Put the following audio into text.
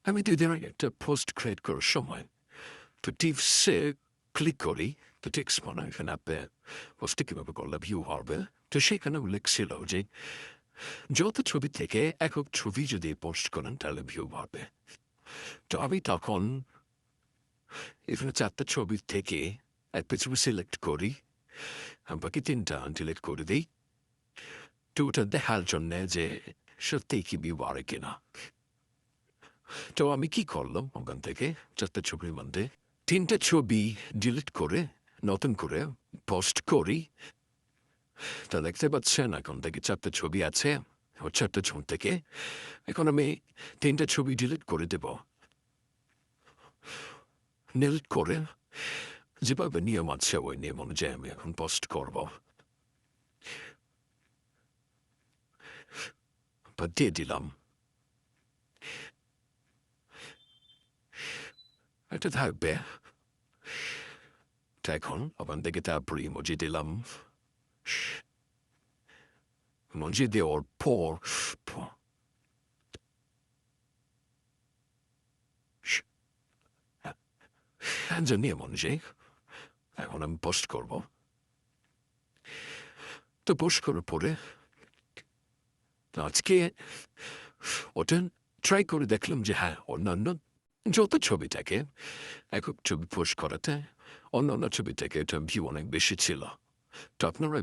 আমি 2 দিন আগে একটা পোস্ট ক্রিয়েট করার সময় তো টিপসে ক্লিক করি, তো টিপস মানে এখানে আপনি পোস্টটি কীভাবে করলে ভিউ হবে। তো সেখানে উল্লেখ ছিল যে যত ছবি থেকে একক ছবি যদি পোস্ট করেন তাহলে ভিউ বাড়বে। তো আমি তখন এখানে 4টা ছবি থেকে একটা ছবি সিলেক্ট করি, বাকি 3টা ডিলিট করে দিই। তো ওটা দেখার জন্যে যে সত্যিই কি ভিউ বাড়ে কিনা। তো আমি কি করলাম, ওখান থেকে 4টা ছবির মধ্যে 3টা ছবি ডিলিট করে নতুন করে পোস্ট করি। তা দেখতে পাচ্ছেন এখন থেকে 4টা ছবি আছে। ও 4টা ছবি থেকে এখন আমি 3টা ছবি ডিলিট করে দেব। ডিলিট করে যেভাবে নিয়ম আছে ওই নিয়ম অনুযায়ী আমি এখন পোস্ট করব। বা দিয়ে দিলাম। এটা থাকবে। তা এখন ওখান থেকে তারপরে ইমোজি দিলাম। ইমোজি দেওয়ার পর যে নিয়ম অনুযায়ী এখন আমি পোস্ট করব। তো পোস্ট করার পরে আজকে ওটা ট্রাই করে দেখলাম যে হ্যাঁ, অন্যান্য যত ছবি থাকে একক ছবি পোস্ট করাতে অন্যান্য ছবি থেকে এটা ভিউ অনেক বেশি ছিল। তো আপনারা